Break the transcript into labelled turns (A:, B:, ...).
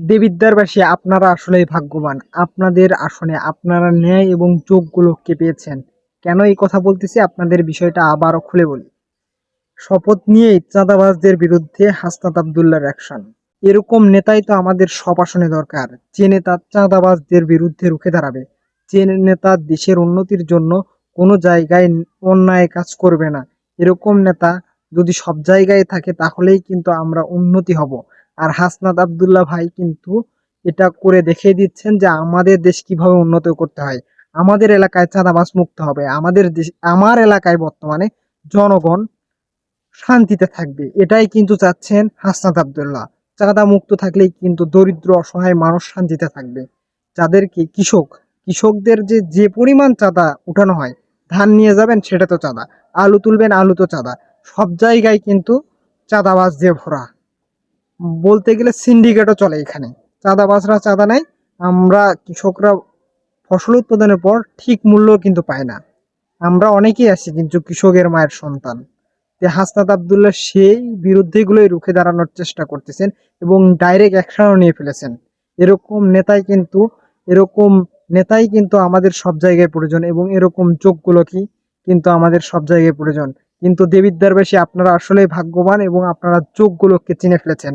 A: দেবিদ্বারবাসী, আপনারা আসলেই ভাগ্যবান। আপনাদের আসনে আপনারা ন্যায় এবং যোগ্য লোককে পেয়েছেন। কেন এই কথা বলতেছি আপনাদের বিষয়টা আবারও খুলে বলি। শপথ নিয়েই চাঁদাবাজদের বিরুদ্ধে হাসনাত আব্দুল্লাহর অ্যাকশন। এরকম নেতাই তো আমাদের সব আসনে দরকার, যে নেতা চাঁদাবাজদের বিরুদ্ধে রুখে দাঁড়াবে, যে নেতা দেশের উন্নতির জন্য কোনো জায়গায় অন্যায় কাজ করবে না। এরকম নেতা যদি সব জায়গায় থাকে তাহলেই কিন্তু আমরা উন্নতি হব। আর হাসনাত আব্দুল্লাহ ভাই কিন্তু এটা করে দেখিয়ে দিচ্ছেন যে আমাদের দেশ কিভাবে উন্নত করতে হয়। আমাদের এলাকায় চাঁদাবাজ মুক্ত হবে, আমাদের দেশ, আমার এলাকায় বর্তমানে জনগণ শান্তিতে থাকবে, এটাই কিন্তু চাচ্ছেন হাসনাত আব্দুল্লাহ। চাঁদা মুক্ত থাকলেই কিন্তু দরিদ্র অসহায় মানুষ শান্তিতে থাকবে। যাদেরকে কৃষকদের যে যে পরিমাণ চাঁদা উঠানো হয়, ধান নিয়ে যাবেন সেটা তো চাঁদা, আলু তুলবেন আলু তো চাঁদা, সব জায়গায় কিন্তু চাঁদাবাজ দিয়ে ভরা। বলতে গেলে সিন্ডিকেটও চলে এখানে। চাঁদাবাজরা চাঁদা নেয়, আমরা কৃষকরা ফসল উৎপাদনের পর ঠিক মূল্য কিন্তু পাই না। আমরা অনেকেই আছি কিন্তু কৃষকের মায়ের সন্তান। যে হাসনাত আব্দুল্লাহ সেই বিরুদ্ধেগুলোই রুখে দাঁড়ানোর চেষ্টা করতেছেন এবং ডাইরেক্ট অ্যাকশনও নিয়ে ফেলেছেন। এরকম নেতাই কিন্তু এরকম নেতাই কিন্তু আমাদের সব জায়গায় প্রয়োজন এবং এরকম যোগ্য লোকই কিন্তু আমাদের সব জায়গায় প্রয়োজন। কিন্তু দেবিদ্বারবাসী, আপনারা আসলেই ভাগ্যবান এবং আপনারা যোগ্য লোককে চিনে ফেলেছেন।